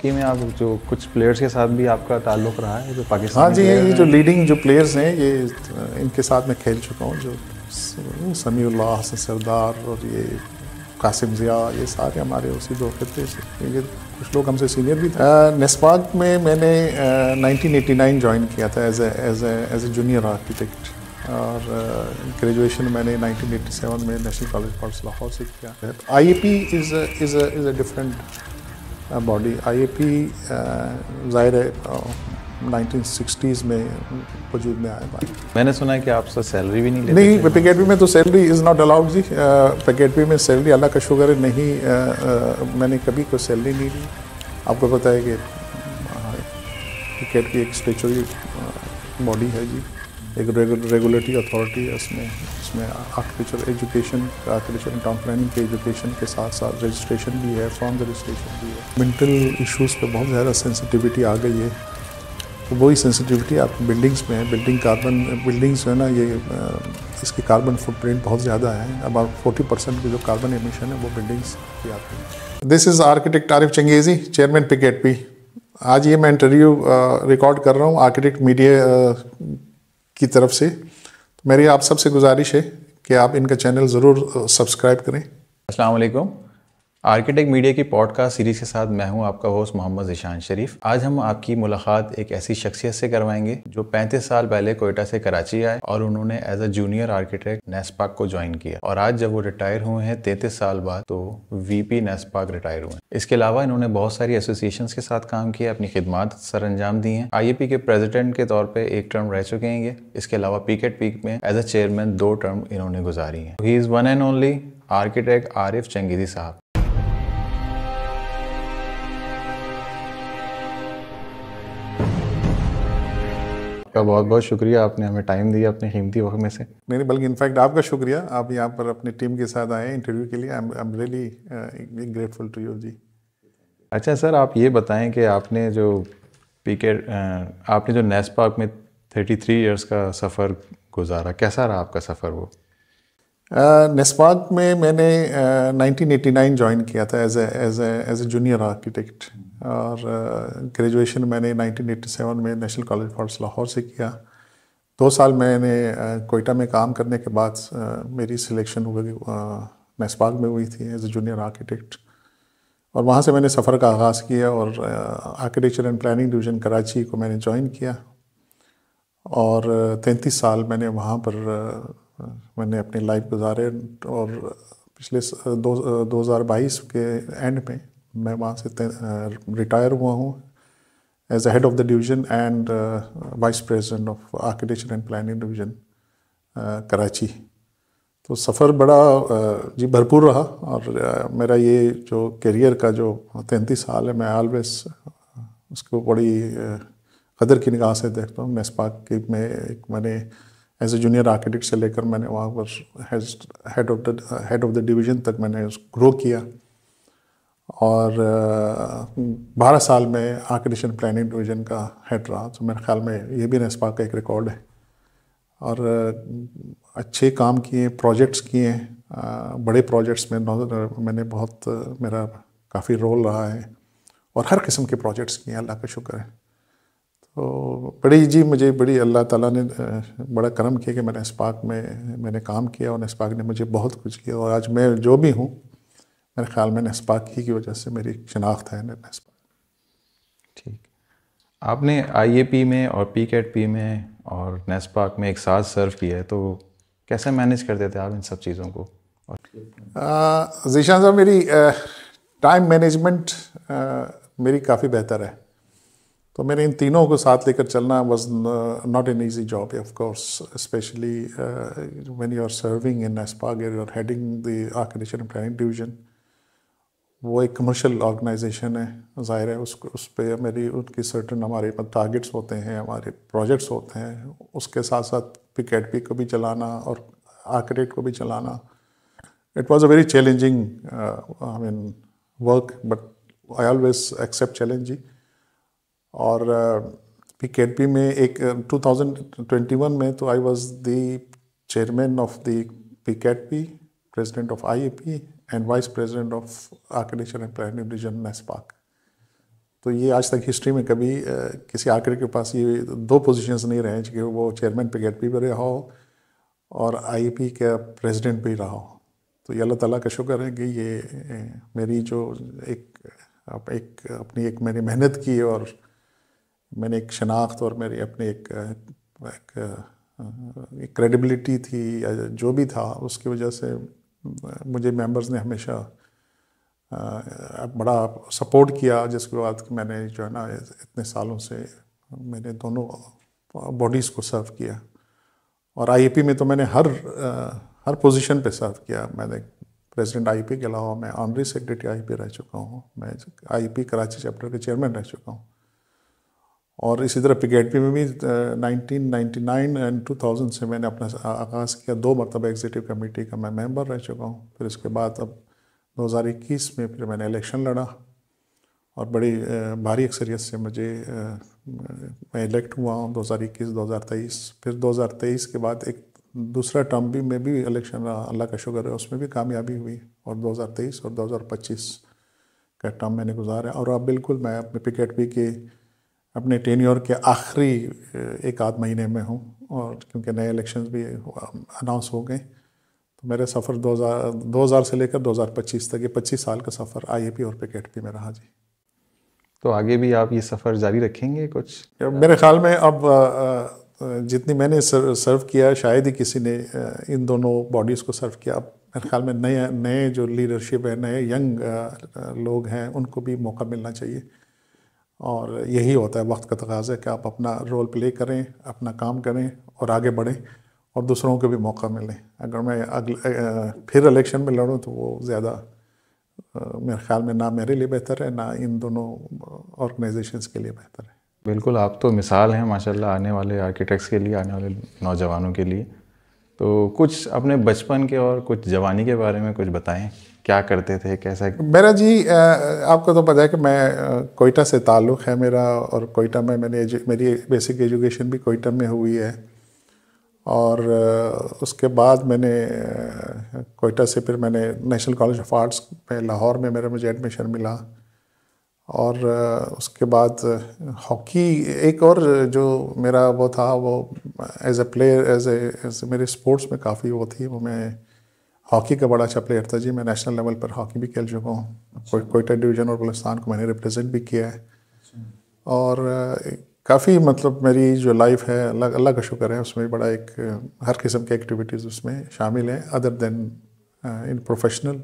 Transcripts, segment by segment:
پی میں آپ جو کچھ پلیئرس کے ساتھ بھی آپ کا تعلق رہا ہے جو پاکستان؟ ہاں جی، یہ جو لیڈنگ جو پلیئرز ہیں یہ ان کے ساتھ میں کھیل چکا ہوں، جو سمیع اللہ، حسن سردار اور یہ قاسم ضیاء، یہ سارے ہمارے اسی دور کے تھے. یہ کچھ لوگ ہم سے سینئر بھی تھے. نیسپاک میں میں نے 1989 جوائن کیا تھا ایز اے جونیئر آرکیٹیکٹ، اور گریجویشن میں نے 1987 میں نیشنل کالج آف لاہور سے کیا. آئی A P is a different body. I A پی ظاہر ہے 1960s میں وجود میں آیا تھا. میں نے سنا ہے کہ آپ سے سیلری بھی نہیں لیتے؟ نہیں، پی کیٹ پی میں تو سیلری از ناٹ الاؤڈ جی. پی کیٹ پی میں سیلری اللہ کا شکر ہے نہیں، میں نے کبھی کوئی سیلری نہیں لی. آپ کو پتہ ہے کہ پی کیٹ پی ایک اسٹیچوری باڈی ہے جی، ایک ریگولیٹری اتھارٹی ہے. اس میں architecture education, architecture and town planning کے ایجوکیشن کے ساتھ ساتھ رجسٹریشن بھی ہے، فارمز رجسٹریشن بھی ہے. مینٹل ایشوز پہ بہت زیادہ سینسٹیوٹی آ گئی ہے. تو وہی سینسٹیوٹی آپ بلڈنگس میں ہے. بلڈنگس جو ہے نا، یہ اس کی کاربن فٹ پرنٹ بہت زیادہ ہے. اباؤٹ 40% کی جو کاربن ایمیشن ہے وہ بلڈنگس کی آتی ہے. دس از architect Arif changezi, chairman P Kate پی. آج یہ میں انٹرویو ریکارڈ کر رہا ہوں آرکیٹیکٹ میڈیا کی طرف سے. میری آپ سب سے گزارش ہے کہ آپ ان کا چینل ضرور سبسکرائب کریں. السلام علیکم. آرکیٹیکٹ میڈیا کی پوڈ کاسٹ سیریز کے ساتھ میں ہوں آپ کا ہوسٹ محمد ذیشان شریف. آج ہم آپ کی ملاقات ایک ایسی شخصیت سے کروائیں گے جو 35 سال پہلے کوئٹہ سے کراچی آئے اور انہوں نے as a junior architect NESPAK کو جوائن کیا، اور آج جب وہ ریٹائر ہوئے ہیں 33 سال بعد تو وی پی نیسپاک ریٹائر ہوئے ہیں. اس کے علاوہ انہوں نے بہت ساری ایسوسیشنز کے ساتھ کام کیا، اپنی خدمات سر انجام دی ہیں. آئی اے پی کے پریزیڈنٹ کے طور پہ ایک ٹرم رہ چکے ہیں یہ. اس کے علاوہ پی کیٹ پی میں ایز اے چیئرمین 2 ٹرم انہوں نے گزاری ہیں. He is one and only architect Arif Changezi صاحب. کا بہت بہت شکریہ، آپ نے ہمیں ٹائم دیا اپنے قیمتی وقت میں سے. نہیں، بلکہ انفیکٹ آپ کا شکریہ، آپ یہاں پر اپنی ٹیم کے ساتھ آئے ہیں انٹرویو کے لیے. I am really grateful to you جی. اچھا سر، آپ یہ بتائیں کہ آپ نے جو نیسپاک میں 33 ایئرس کا سفر گزارا، کیسا رہا آپ کا سفر وہ؟ نیسپاک میں میں نے 1989 جوائن کیا تھا ایز اے جونیئر آرکیٹیکٹ، اور گریجویشن میں نے 1987 میں نیشنل کالج آف لاہور سے کیا. 2 سال میں نے کوئٹہ میں کام کرنے کے بعد میری سلیکشن ہوئی نیسپاک میں ہوئی تھی ایز اے جونیئر آرکیٹیکٹ، اور وہاں سے میں نے سفر کا آغاز کیا اور architecture and planning division Karachi کو میں نے جوائن کیا، اور 33 سال میں نے وہاں پر میں نے اپنی لائف گزارے. اور پچھلے 2022 کے اینڈ میں میں وہاں سے ریٹائر ہوا ہوں as a head of the division and vice president of architecture and planning division Karachi. تو سفر بڑا جی بھرپور رہا، اور میرا یہ جو کیریئر کا جو 33 سال ہے میں آلویز اس کو بڑی قدر کی نگاہ سے دیکھتا ہوں. نیسپاک کی میں نے ایز اے جونیئر آرکیٹیکٹ سے لے کر میں نے وہاں پر ہیڈ آف دا ڈویژن تک میں نے گرو کیا، اور 12 سال میں آرکیٹیکچر پلاننگ ڈویژن کا ہیڈ رہا. تو میرے خیال میں یہ بھی نیسپاک کا ایک ریکارڈ ہے. اور اچھے کام کیے، پروجیکٹس کیے، بڑے پروجیکٹس میں نے بہت میرا کافی رول رہا ہے، اور ہر قسم کے پروجیکٹس کیے، اللہ کا شکر ہے. تو مجھے بڑی اللہ تعالیٰ نے بڑا کرم کیا کہ میں نیسپاک میں نے کام کیا، اور نیسپاک نے مجھے بہت کچھ کیا، اور آج میں جو بھی ہوں میرے خیال میں نیسپاک ہی کی وجہ سے میری شناخت ہے نیسپاک. ٹھیک. آپ نے آئی اے پی میں اور پی کیٹ پی میں اور نیسپاک میں ایک ساتھ سرو کیا ہے، تو کیسے مینیج کرتے تھے آپ ان سب چیزوں کو؟ ذیشان صاحب، میری ٹائم مینجمنٹ میری کافی بہتر ہے. تو میں نے ان تینوں کو ساتھ لے کر چلنا was not an easy job of course, especially when you are serving in NESPAK, you are heading the architecture and planning division. وہ ایک کمرشل آرگنائزیشن ہے، ظاہر ہے اس پہ ان کی سرٹن ہمارے ٹارگیٹس ہوتے ہیں، ہمارے پروجیکٹس ہوتے ہیں. اس کے ساتھ ساتھ پی کیٹ پی کو بھی چلانا اور آرکیٹیکٹ کو بھی چلانا، it was a very challenging work, but I always accept challenge. اور پی کیٹ پی میں ایک 2021 میں تو I was the chairman of the P Kate P, president of I A P and vice president of architecture and planning division NESPAK. تو یہ آج تک history میں کبھی کسی آرکیٹیکٹ کے پاس یہ 2 پوزیشنز نہیں رہے کہ وہ چیئرمین PKHP بھی رہا ہو اور IEP کا پریزیڈنٹ بھی رہا ہو. تو یہ اللہ تعالیٰ کا شکر ہے کہ یہ میری جو اپنی ایک میں نے محنت کی اور میں نے ایک شناخت اور میری اپنی ایک کریڈیبلٹی تھی یا جو بھی تھا اس کی وجہ سے مجھے ممبرز نے ہمیشہ بڑا سپورٹ کیا، جس کے بعد میں نے جو ہے نا اتنے سالوں سے میں نے دونوں باڈیز کو سرو کیا. اور IEP میں تو میں نے ہر پوزیشن پہ سرو کیا. میں نے پریزیڈنٹ IEP کے علاوہ میں آنری سیکریٹری IEP رہ چکا ہوں، میں IEP کراچی چیپٹر کے چیئرمین رہ چکا ہوں. اور اسی طرح PKHP میں بھی 1999 اینڈ 2000 سے میں نے اپنا آغاز کیا. 2 مرتبہ ایگزیکٹو کمیٹی کا میں ممبر رہ چکا ہوں. پھر اس کے بعد اب 2021 میں پھر میں نے الیکشن لڑا اور بڑی بھاری اکثریت سے میں الیکٹ ہوا ہوں 2021-2023. پھر 2023 کے بعد ایک دوسرا ٹرم بھی میں بھی الیکشن اللہ کا شکر ہے اس میں بھی کامیابی ہوئی. اور 2023 اور 2025 کا ٹرم میں نے گزارا. اور اب بالکل میں اپنے PKHP کے اپنے ٹینیور کے آخری 1 آدھ مہینے میں ہوں. اور کیونکہ نئے الیکشنز بھی اناؤنس ہو گئے تو میرا سفر 2000 سے لے کر 2025 تک یہ 25 سال کا سفر IEP اور PKHP میں رہا جی. تو آگے بھی آپ یہ سفر جاری رکھیں گے کچھ؟ میرے خیال میں اب جتنی میں نے سرو کیا شاید ہی کسی نے ان دونوں باڈیز کو سرو کیا. اب میرے خیال میں نئے جو لیڈرشپ ہے، نئے ینگ لوگ ہیں، ان کو بھی موقع ملنا چاہیے. اور یہی ہوتا ہے وقت کا تقاضا ہے کہ آپ اپنا رول پلے کریں، اپنا کام کریں اور آگے بڑھیں اور دوسروں کو بھی موقع ملیں. اگر میں پھر الیکشن میں لڑوں تو وہ زیادہ میرے خیال میں نہ میرے لیے بہتر ہے، نہ ان دونوں آرگنائزیشنز کے لیے بہتر ہے. بالکل، آپ تو مثال ہیں ماشاءاللہ آنے والے آرکیٹیکٹس کے لیے، آنے والے نوجوانوں کے لیے. تو کچھ اپنے بچپن کے اور کچھ جوانی کے بارے میں کچھ بتائیں. کیا کرتے تھے، کیسا؟ میرا جی آپ کو تو پتہ ہے کہ میں کوئٹہ سے تعلق ہے میرا، اور کوئٹہ میں میری بیسک ایجوکیشن بھی کوئٹہ میں ہوئی ہے. اور اس کے بعد میں نے کوئٹہ سے پھر میں نے نیشنل کالج آف آرٹس میں لاہور میں مجھے ایڈمیشن ملا. اور اس کے بعد ہاکی ایک اور جو میرا وہ تھا، وہ ایز اے پلیئر ایز میرے اسپورٹس میں کافی وہ تھی، وہ میں ہاکی کا بڑا اچھا پلیئر تھا جی. میں نیشنل لیول پر ہاکی بھی کھیل چکا ہوں. کوئٹہ ڈویژن اور بلوچستان کو میں نے ریپرزینٹ بھی کیا ہے. اور کافی مطلب میری جو لائف ہے اللہ کا شکر ہے اس میں بڑا ایک ہر قسم کی ایکٹیویٹیز اس میں شامل ہیں. ادر دین ان پروفیشنل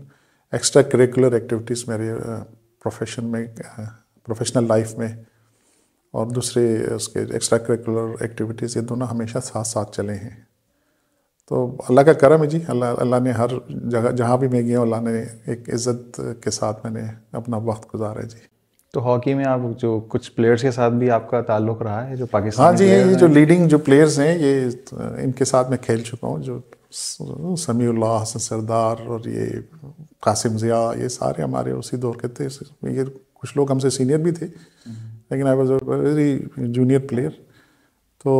ایکسٹرا کریکولر ایکٹیویٹیز میرے پروفیشنل لائف میں اور دوسرے اس کے ایکسٹرا کریکولر ایکٹیویٹیز یہ دونوں ہمیشہ ساتھ چلے ہیں. تو اللہ کا کرم ہے جی. اللہ نے ہر جگہ جہاں بھی میں گیا ہوں اللہ نے ایک عزت کے ساتھ میں نے اپنا وقت گزارا ہے جی. تو ہاکی میں آپ جو کچھ پلیئرز کے ساتھ بھی آپ کا تعلق رہا ہے جو پاکستان؟ ہاں جی، یہ جو لیڈنگ جو پلیئرز ہیں یہ ان کے ساتھ میں کھیل چکا ہوں. جو سمیع اللہ، حسن سردار اور یہ قاسم ضیاء، یہ سارے ہمارے اسی دور کے تھے. یہ کچھ لوگ ہم سے سینئر بھی تھے لیکن I was a very junior player. تو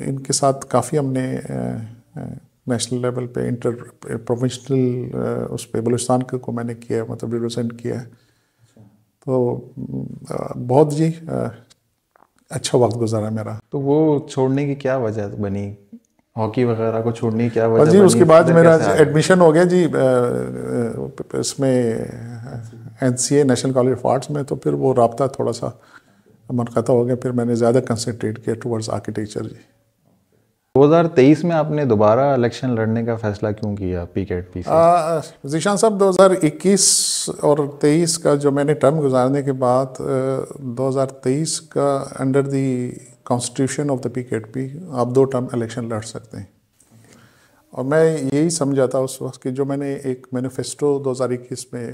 ان کے ساتھ کافی ہم نے نیشنل لیول پہ انٹر پروفیشنل اس پہ بلوچستان کو میں نے کیا ہے، مطلب ریپرزینٹ کیا ہے. تو بہت جی اچھا وقت گزارا میرا. تو وہ چھوڑنے کی کیا وجہ بنی، ہاکی وغیرہ کو چھوڑنے کی کیا وجہ جی؟ بنی؟ اس کے بعد میرا ایڈمیشن ہو گیا جی اس میں NCA national college of arts میں. تو پھر وہ رابطہ تھوڑا سا منقطع ہو گیا. پھر میں نے زیادہ کنسنٹریٹ کیا ٹورڈز آرکیٹیکچر جی. 2023 میں آپ نے دوبارہ الیکشن لڑنے کا فیصلہ کیوں کیا PKHP سے؟ ذیشان صاحب 2021 اور 23 کا جو میں نے ٹرم گزارنے کے بعد 2023 کا under the constitution of the PKHP آپ 2 ٹرم الیکشن لڑ سکتے ہیں. اور میں یہی سمجھا تھا اس وقت کہ جو میں نے ایک مینیفیسٹو 2021 میں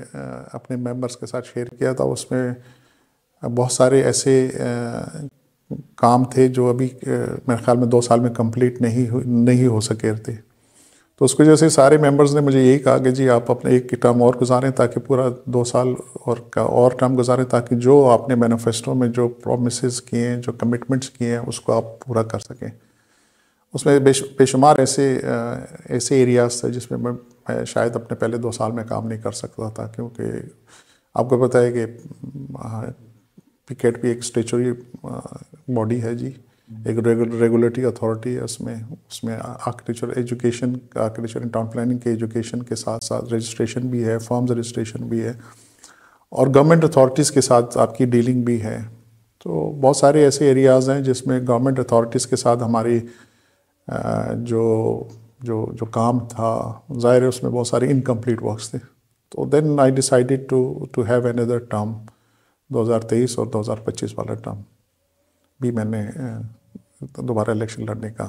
اپنے ممبرس کے ساتھ شیئر کیا تھا، اس میں بہت سارے ایسے کام تھے جو ابھی میرے خیال میں 2 سال میں کمپلیٹ نہیں ہو سکے تھے. تو اس کی وجہ سے سارے ممبرز نے مجھے یہی کہا کہ جی آپ اپنے ایک ٹرم اور گزاریں تاکہ پورا 2 سال اور ٹرم گزاریں تاکہ جو آپ نے مینیفیسٹو میں جو پرومسز کیے ہیں، جو کمٹمنٹس کیے ہیں، اس کو آپ پورا کر سکیں. اس میں بے شمار ایسے ایریاز تھے جس میں میں شاید اپنے پہلے 2 سال میں کام نہیں کر سکتا تھا، کیونکہ آپ کو پتہ ہے کہ PKTP ایک اسٹیچوری باڈی ہے جی, ایک ریگولیٹری اتھارٹی ہے. اس میں architecture education, architecture and town planning کے ایجوکیشن کے ساتھ ساتھ رجسٹریشن بھی ہے, فارمز رجسٹریشن بھی ہے, اور گورنمنٹ اتھارٹیز کے ساتھ آپ کی ڈیلنگ بھی ہے. تو بہت سارے ایسے ایریاز ہیں جس میں گورنمنٹ اتھارٹیز کے ساتھ ہماری جو کام تھا, ظاہر ہے اس میں بہت سارے انکمپلیٹ ورکس تھے. تو then I decided to have another term, 2023 اور 2025 والا ٹرم بھی میں نے دوبارہ الیکشن لڑنے کا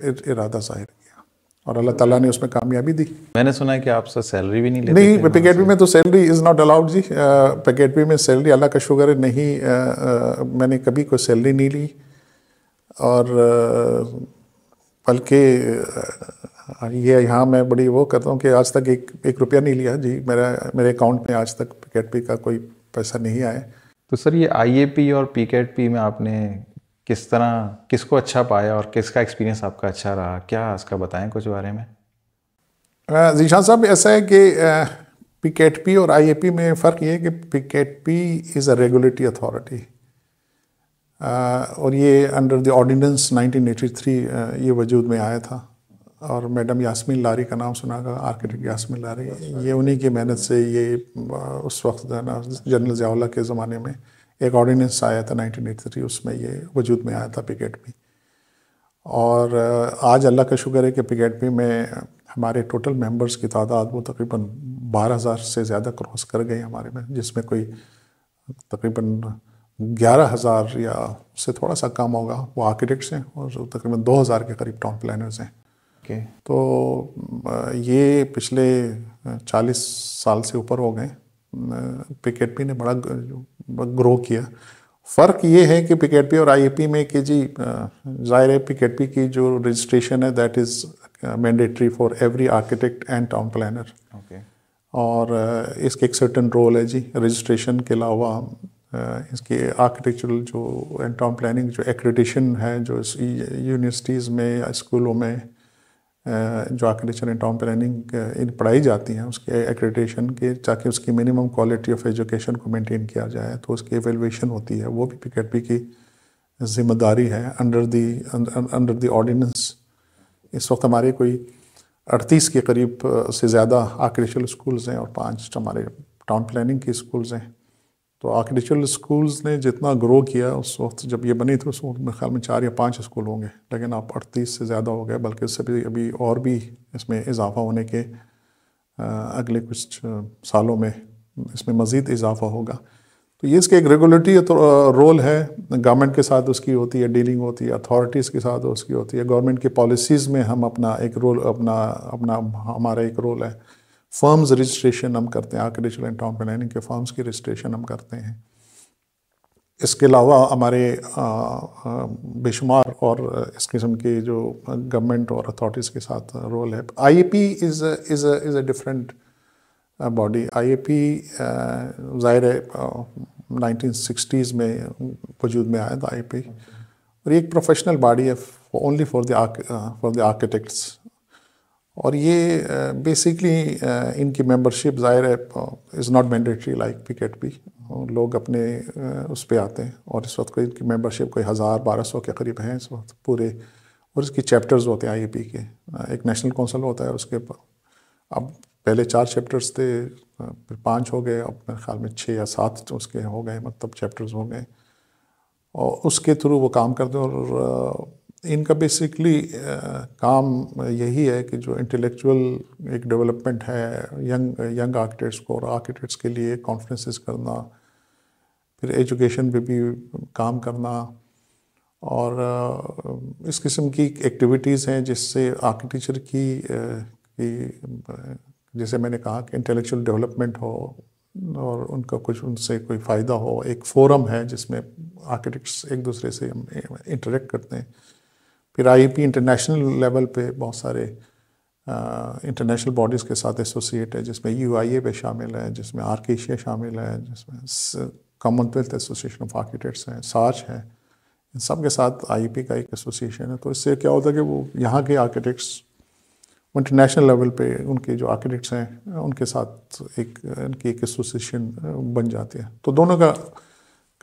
ارادہ ظاہر کیا, اور اللہ تعالیٰ نے اس میں کامیابی دی. میں نے سنا ہے کہ آپ سے سیلری بھی نہیں لیتے؟ نہیں, PKTP میں تو سیلری از ناٹ الاؤڈ جی. PKTP میں سیلری اللہ کا شکر ہے نہیں, میں نے کبھی کوئی سیلری نہیں لی, اور بلکہ یہ یہاں میں بڑی وہ کرتا ہوں کہ آج تک ایک روپیہ نہیں لیا جی. میرے اکاؤنٹ میں آج تک PKTP کا کوئی پیسہ نہیں آیا. تو سر یہ IAP اور PKTP میں آپ نے کس کو اچھا پایا اور کس کا ایکسپیرینس آپ کا اچھا رہا, کیا اس کا بتائیں کچھ بارے میں؟ ذیشان صاحب, ایسا ہے کہ PKTP اور IAP میں فرق یہ ہے کہ PKTP از اے ریگولیٹری اتھارٹی, اور یہ انڈر دی آرڈیننس 1983 یہ وجود میں آیا تھا. اور میڈم یاسمین لاری کا نام سنا گا, آرکیٹیکٹ یاسمین لاری, یہ انہی کی محنت سے یہ اس وقت جنرل ضیاء اللہ کے زمانے میں ایک آرڈیننس آیا تھا 1983, اس میں یہ وجود میں آیا تھا PKTP. اور آج اللہ کا شکر ہے کہ PKTP میں ہمارے ٹوٹل ممبرز کی تعداد وہ تقریباً 12,000 سے زیادہ کراس کر گئی ہمارے میں, جس میں کوئی تقریباً 11,000 یا اس سے تھوڑا سا کم ہوگا وہ آرکیٹیکٹس ہیں, اور تقریباً 2,000 کے قریب ٹاؤن پلانرز ہیں. تو یہ پچھلے 40 سال سے اوپر ہو گئے. PKTP نے بڑا گرو کیا. فرق یہ ہے کہ PKTP اور IAP میں کہ جی ظاہر ہے PKTP کی جو رجسٹریشن ہے that is mandatory for every architect and town planner, اور اس کے ایک سرٹن رول ہے جی. رجسٹریشن کے علاوہ اس کے آرکیٹیکچرل جو اینڈ ٹاؤن پلاننگ جو ایکریڈیشن ہے جو یونیورسٹیز میں یا اسکولوں میں جو آرکیٹیکچر اینڈ ٹاؤن پلاننگ پڑھائی جاتی ہیں اس کے ایکریڈیشن کے, تاکہ اس کی منیمم کوالٹی آف ایجوکیشن کو مینٹین کیا جائے, تو اس کی ایویلویشن ہوتی ہے, وہ بھی PKTP کی ذمہ داری ہے انڈر دی آرڈیننس. اس وقت ہمارے کوئی 38 کے قریب سے زیادہ آرکیٹیکچرل اسکولز ہیں اور 5 ہمارے ٹاؤن پلاننگ کی اسکولز ہیں. تو آرکیٹیکچرل اسکولز نے جتنا گرو کیا اس وقت جب یہ بنی تھی اس وقت میرے خیال میں 4 یا 5 اسکول ہوں گے, لیکن اب 38 سے زیادہ ہو گئے, بلکہ اس سے بھی ابھی اور بھی اس میں اضافہ ہونے کے اگلے کچھ سالوں میں اس میں مزید اضافہ ہوگا. تو یہ اس کے ایک ریگولیٹری رول ہے, گورنمنٹ کے ساتھ اس کی ہوتی ہے, ڈیلنگ ہوتی ہے, اتھارٹیز کے ساتھ اس کی ہوتی ہے, گورنمنٹ کی پالیسیز میں ہم اپنا ایک رول ہمارا ایک رول ہے. فارمز رجسٹریشن ہم کرتے ہیں, آرکیٹیکچر اینڈ ٹاؤن پلاننگ کے فارمز کی رجسٹریشن ہم کرتے ہیں. اس کے علاوہ ہمارے بے شمار اور اس قسم کے جو گورنمنٹ اور اتھارٹیز کے ساتھ رول ہے. IAP is a different body. IAP ظاہر ہے 1960s میں وجود میں آیا تھا IAP, اور یہ ایک پروفیشنل باڈی ہے اونلی فار دی آرکیٹیکٹس. اور یہ بیسکلی ان کی ممبرشپ ظاہر ہے is not mandatory like PKTP. لوگ اپنے اس پہ آتے ہیں, اور اس وقت ان کی ممبرشپ کوئی 1,000-1,200 کے قریب ہیں اس وقت پورے, اور اس کی چیپٹرز ہوتے ہیں IAP کے. ایک نیشنل کونسل ہوتا ہے, اس کے اب پہلے 4 چیپٹرز تھے, پھر 5 ہو گئے, اب میرے خیال میں 6 یا 7 اس کے ہو گئے, مطلب چیپٹرز ہو گئے, اور اس کے تھرو وہ کام کرتے ہیں. اور ان کا بیسکلی کام یہی ہے کہ جو انٹلیکچول ایک ڈیولپمنٹ ہے ینگ آرکیٹیکٹس کو, اور آرکیٹیکٹس کے لیے کانفرنسز کرنا, پھر ایجوکیشن پہ بھی کام کرنا, اور اس قسم کی ایکٹیویٹیز ہیں جس سے آرکیٹیکچر کی جیسے میں نے کہا کہ انٹلیکچول ڈیولپمنٹ ہو اور ان کا کچھ ان سے کوئی فائدہ ہو. ایک فورم ہے جس میں آرکیٹیکٹس ایک دوسرے سے انٹریکٹ کرتے ہیں. پھر IAP انٹرنیشنل لیول پہ بہت سارے انٹرنیشنل باڈیز کے ساتھ ایسوسیٹ ہے, جس میں UIA پہ شامل ہے, جس میں آرکیشیا شامل ہے, جس میں common wealth association of architects ہیں, سارچ ہے. ان سب کے ساتھ IAP کا ایک ایسوسیشن ہے. تو اس سے کیا ہوتا ہے کہ وہ یہاں کے آرکیٹیکٹس انٹرنیشنل لیول پہ ان کے جو آرکیٹیکٹس ہیں ان کے ساتھ ان کی ایک ایسوسیشن بن جاتی ہے. تو دونوں کا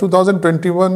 2021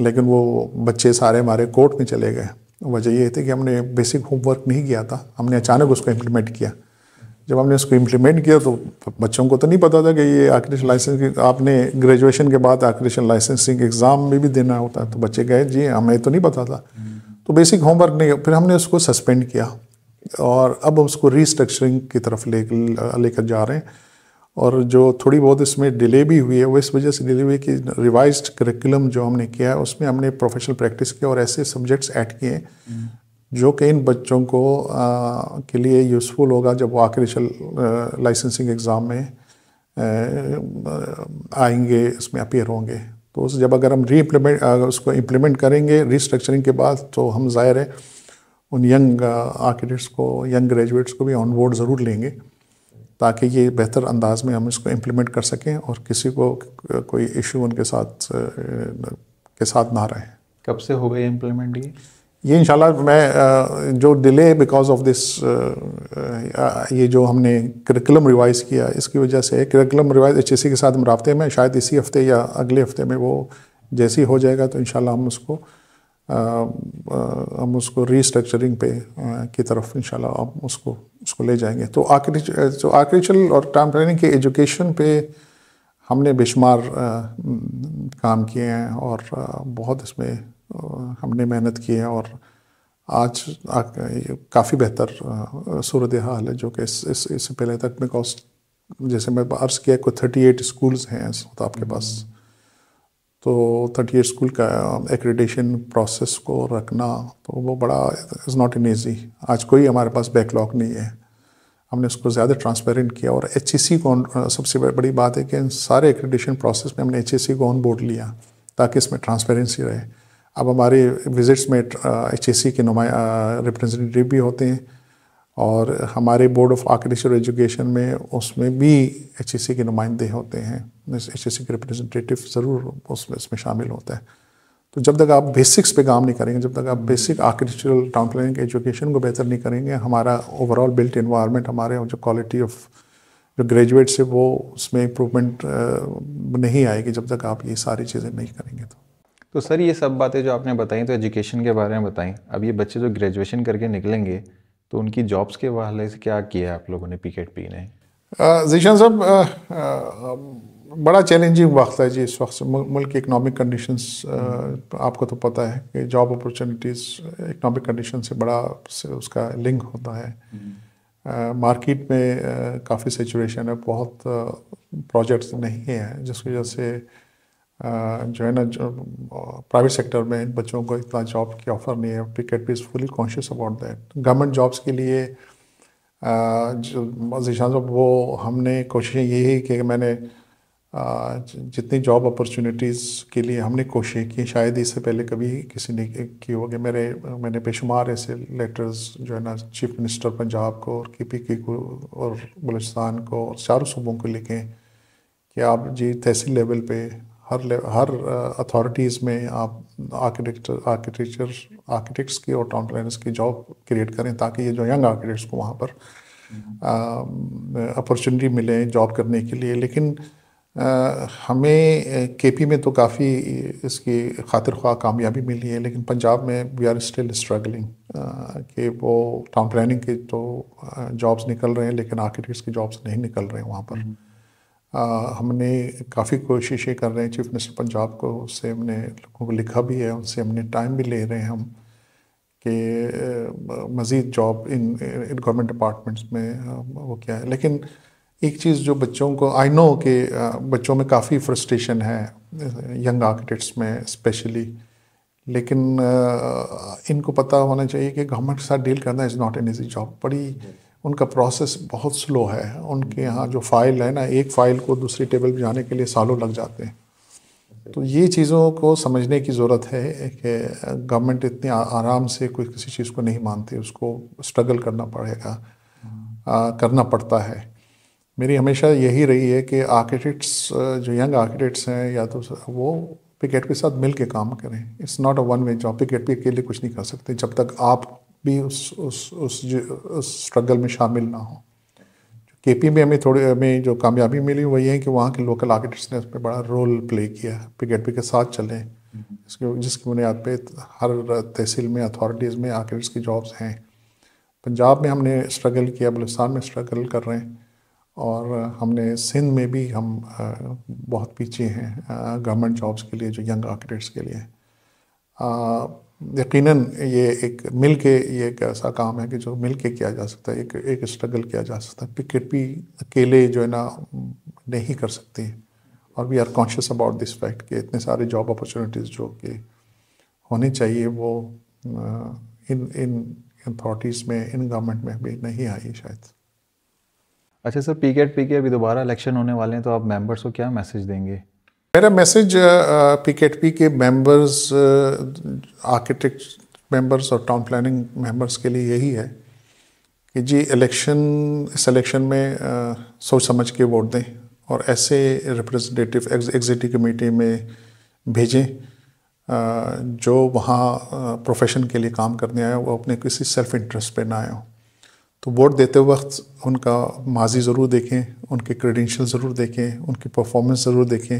لیکن وہ بچے سارے ہمارے کورٹ میں چلے گئے. وجہ یہ تھی کہ ہم نے بیسک ہوم ورک نہیں کیا تھا, ہم نے اچانک اس کو امپلیمنٹ کیا. جب ہم نے اس کو امپلیمنٹ کیا تو بچوں کو تو نہیں پتا تھا کہ یہ آرکیٹیکچر لائسنس آپ نے گریجویشن کے بعد آرکیٹیکچر لائسنسنگ ایگزام میں بھی دینا ہوتا ہے. تو بچے گئے جی ہمیں تو نہیں پتا تھا. تو بیسک ہوم ورک نہیں, پھر ہم نے اس کو سسپینڈ کیا اور اب اس کو ری اسٹرکچرنگ کی طرف لے کر جا رہے ہیں. اور جو تھوڑی بہت اس میں ڈیلے بھی ہوئی ہے وہ اس وجہ سے ڈیلے ہوئی کہ ریوائزڈ کریکولم جو ہم نے کیا ہے اس میں ہم نے پروفیشنل پریکٹس کیا اور ایسے سبجیکٹس ایڈ کیے جو کہ ان بچوں کو کے لیے یوزفل ہوگا جب وہ آرکیٹیکچر لائسنسنگ ایگزام میں آئیں گے, اس میں اپیئر ہوں گے. تو جب اگر ہم اس کو امپلیمنٹ کریں گے ری اسٹرکچرنگ کے بعد تو ہم ظاہر ہے ان ینگ آرکیٹیکٹس کو, ینگ گریجویٹس کو بھی آن بورڈ ضرور لیں گے تاکہ یہ بہتر انداز میں ہم اس کو امپلیمنٹ کر سکیں اور کسی کو کوئی ایشو ان کے ساتھ نہ رہے. کب سے ہو گئی امپلیمنٹ یہ انشاءاللہ میں جو ڈیلے بیکاز آف دس یہ جو ہم نے کریکولم ریوائز کیا اس کی وجہ سے کریکولم ریوائز HSC کے ساتھ ہم رابطے میں شاید اسی ہفتے یا اگلے ہفتے میں وہ جیسی ہو جائے گا تو انشاءاللہ ہم اس کو ری اسٹرکچرنگ پہ کی طرف انشاءاللہ ہم اس کو لے جائیں گے. تو آرکیٹیکچرل اور ٹاؤن پلاننگ کے ایجوکیشن پہ ہم نے بے شمار کام کیے ہیں اور بہت اس میں ہم نے محنت کی ہے اور آج کافی بہتر صورتحال ہے جو کہ اس سے پہلے تک بیکاز جیسے میں عرض کیا کوئی 38 اسکولز ہیں آپ کے پاس. تو 38 اسکول کا ایکریڈیشن پروسیس کو رکھنا تو وہ بڑا از ناٹ این ایزی. آج کوئی ہمارے پاس بیک لاگ نہیں ہے, ہم نے اس کو زیادہ ٹرانسپیرنٹ کیا اور HSC کو سب سے بڑی بات ہے کہ ان سارے ایکریڈیشن پروسیس میں ہم نے HSC کو آن بورڈ لیا تاکہ اس میں ٹرانسپیرنسی رہے. اب ہمارے وزٹس میں HSC کے ریپرزنٹیٹیو بھی ہوتے ہیں اور ہمارے بورڈ آف آرکیٹیکچر ایجوکیشن میں اس میں بھی HSC کے نمائندے ہوتے ہیں. HSC کے ریپرزنٹیٹیو ضرور اس میں شامل ہوتا ہے. تو جب تک آپ بیسکس پہ کام نہیں کریں گے, جب تک آپ basic architectural town planning education کو بہتر نہیں کریں گے, ہمارا اوور آل بلٹ انوائرمنٹ, ہمارے جو کوالٹی آف جو گریجویٹس ہے وہ اس میں امپرومنٹ نہیں آئے گی جب تک آپ یہ ساری چیزیں نہیں کریں گے. تو سر یہ سب باتیں جو آپ نے بتائیں تو ایجوکیشن کے بارے میں بتائیں. اب یہ بچے جو گریجویشن کر کے نکلیں گے تو ان کی جابس کے حوالے سے کیا کیا ہے آپ لوگوں نے PKTP نے؟ ذیشان صاحب بڑا چیلنجنگ وقت ہے جی اس وقت. ملک کی اکنامک کنڈیشنز آپ کو تو پتہ ہے کہ جاب اپرچونیٹیز اکنامک کنڈیشن سے بڑا اس کا لنک ہوتا ہے. مارکیٹ میں کافی سچویشن ہے, بہت پروجیکٹس نہیں ہیں جس وجہ سے جو ہے نا پرائیویٹ سیکٹر میں ان بچوں کو اتنا جاب کی آفر نہیں ہے. PKTP is fully conscious about that. Government jobs کے لیے ذیشان صاحب وہ ہم نے کوششیں یہی کہ میں نے جتنی جاب اپرچونیٹیز کے لیے ہم نے کوششیں کی شاید اس سے پہلے کبھی کسی نے کی ہوگی. میں نے بے شمار ایسے لیٹرز جو ہے نا چیف منسٹر پنجاب کو اور KPK کو اور بلوچستان کو اور چاروں صوبوں کو لکھیں کہ آپ جی تحصیل لیول پہ ہر اتھارٹیز میں آپ آرکیٹیکٹس کی اور ٹاؤن پلانرز کی جاب کریٹ کریں تاکہ یہ جو ینگ آرکیٹیکٹس کو وہاں پر اپرچونیٹی ملے جاب کرنے کے لیے. لیکن ہمیں KP میں تو کافی اس کی خاطر خواہ کامیابی ملی ہے, لیکن پنجاب میں وی آر اسٹل اسٹرگلنگ کہ وہ ٹاؤن پلاننگ کے تو جابس نکل رہے ہیں لیکن آرکیٹیکٹس کی جابس نہیں نکل رہے ہیں وہاں پر. ہم نے کافی کوششیں کر رہے ہیں چیف منسٹر پنجاب کو, اس سے ہم نے لوگوں کو لکھا بھی ہے, ان سے ہم نے ٹائم بھی لے رہے ہیں ہم کہ مزید جاب ان گورنمنٹ ڈپارٹمنٹس میں وہ کیا ہے. لیکن ایک چیز جو بچوں کو آئی نو کہ بچوں میں کافی فرسٹریشن ہے ینگ آرکیٹیکٹس میں اسپیشلی, لیکن ان کو پتہ ہونا چاہیے کہ گورنمنٹ کے ساتھ ڈیل کرنا is not an easy job. بڑی ان کا پروسیس بہت سلو ہے. ان کے یہاں جو فائل ہے نا, ایک فائل کو دوسری ٹیبل پہ جانے کے لیے سالوں لگ جاتے ہیں. تو یہ چیزوں کو سمجھنے کی ضرورت ہے کہ گورنمنٹ اتنے آرام سے کوئی کسی چیز کو نہیں مانتی, اس کو اسٹرگل کرنا پڑے گا, کرنا پڑتا ہے. میری ہمیشہ یہی رہی ہے کہ آرکیٹیکٹس جو ینگ آرکیٹیکٹس ہیں یا تو وہ PKTP کے ساتھ مل کے کام کریں. It's not a one way job. PKTP کے لیے کچھ نہیں کر سکتے جب تک آپ بھی اس اسٹرگل میں شامل نہ ہوں. KP میں ہمیں جو کامیابی ملی وہ یہ ہے کہ وہاں کے لوکل آرکیٹیکٹس نے اس پہ بڑا رول پلے کیا. PKTP کے ساتھ چلیں, جس کی بنیاد پہ ہر تحصیل میں اتھارٹیز میں آرکیٹیکٹس کی جابس ہیں. پنجاب میں ہم نے اسٹرگل کیا, بلوچستان میں اسٹرگل کر رہے ہیں, اور ہم نے سندھ میں بھی ہم بہت پیچھے ہیں گورنمنٹ جابس کے لیے جو ینگ آرکیٹیکٹس کے لیے. یقیناً یہ ایک مل کے یہ ایک ایسا کام ہے کہ جو مل کے کیا جا سکتا ہے, ایک اسٹرگل کیا جا سکتا ہے. پکٹ بھی اکیلے جو ہے نا نہیں کر سکتے, اور we are conscious about this fact کہ اتنے سارے جاب اپرچونیٹیز جو کہ ہونی چاہیے وہ ان اتھارٹیز میں, ان گورنمنٹ میں بھی نہیں آئی شاید. اچھا سر, پی کے ابھی دوبارہ الیکشن ہونے والے ہیں, تو آپ ممبرس کو کیا میسج دیں گے؟ میرا میسج پی کے ممبرز, آرکیٹیکٹ ممبرز اور ٹاؤن پلاننگ ممبرز کے لیے یہی ہے کہ جی اس الیکشن میں سوچ سمجھ کے ووٹ دیں, اور ایسے ریپرزنٹیٹیو ایگزیکٹو کمیٹی میں بھیجیں جو وہاں پروفیشن کے لیے کام کرنے آئے, وہ اپنے کسی سیلف انٹرسٹ پہ نہ آئے ہوں. تو ووٹ دیتے وقت ان کا ماضی ضرور دیکھیں, ان کے کریڈینشیل ضرور دیکھیں, ان کی پرفارمنس ضرور دیکھیں,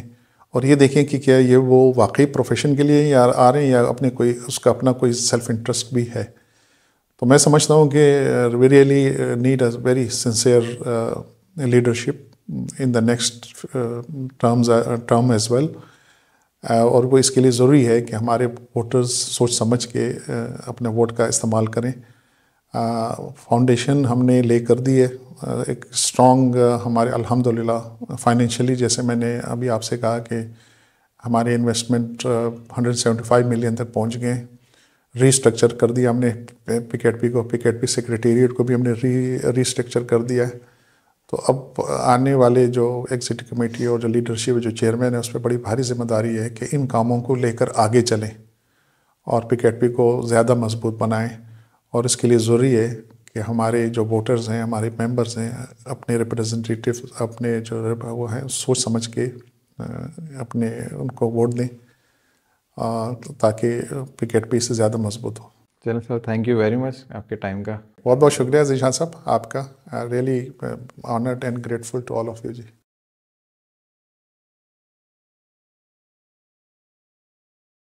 اور یہ دیکھیں کہ کیا یہ وہ واقعی پروفیشن کے لیے یا آ رہے ہیں یا اپنے کوئی اس کا اپنا کوئی سیلف انٹرسٹ بھی ہے. تو میں سمجھتا ہوں کہ we really need a very sincere leadership in the next term as well, اور وہ اس کے لیے ضروری ہے کہ ہمارے ووٹرز سوچ سمجھ کے اپنے ووٹ کا استعمال کریں. فاؤنڈیشن ہم نے لے کر دی ہے ایک اسٹرانگ ہمارے الحمدللہ فائنینشلی, جیسے میں نے ابھی آپ سے کہا کہ ہمارے انویسٹمنٹ 175 ملین تک پہنچ گئے. ری اسٹرکچر کر دیا ہم نے پی کیٹ پی سیکریٹریٹ کو بھی ہم نے ری اسٹرکچر کر دیا ہے. تو اب آنے والے جو ایگزیکٹو کمیٹی اور جو لیڈرشپ جو چیئرمین ہے, اس پہ بڑی بھاری ذمہ داری ہے کہ ان کاموں کو لے کر آگے چلیں اور پی کو زیادہ مضبوط بنائیں. اور اس کے لیے ضروری ہے کہ ہمارے جو ووٹرز ہیں, ہمارے ممبرز ہیں, اپنے ریپرزنٹیٹیو اپنے جو وہ ہیں سوچ سمجھ کے اپنے ان کو ووٹ دیں تاکہ پی سے زیادہ مضبوط ہو. چلیں سر, تھینک یو ویری مچ آپ کے ٹائم کا. بہت بہت شکریہ ذیشان صاحب آپ کا. Really honoured and grateful to all of you G.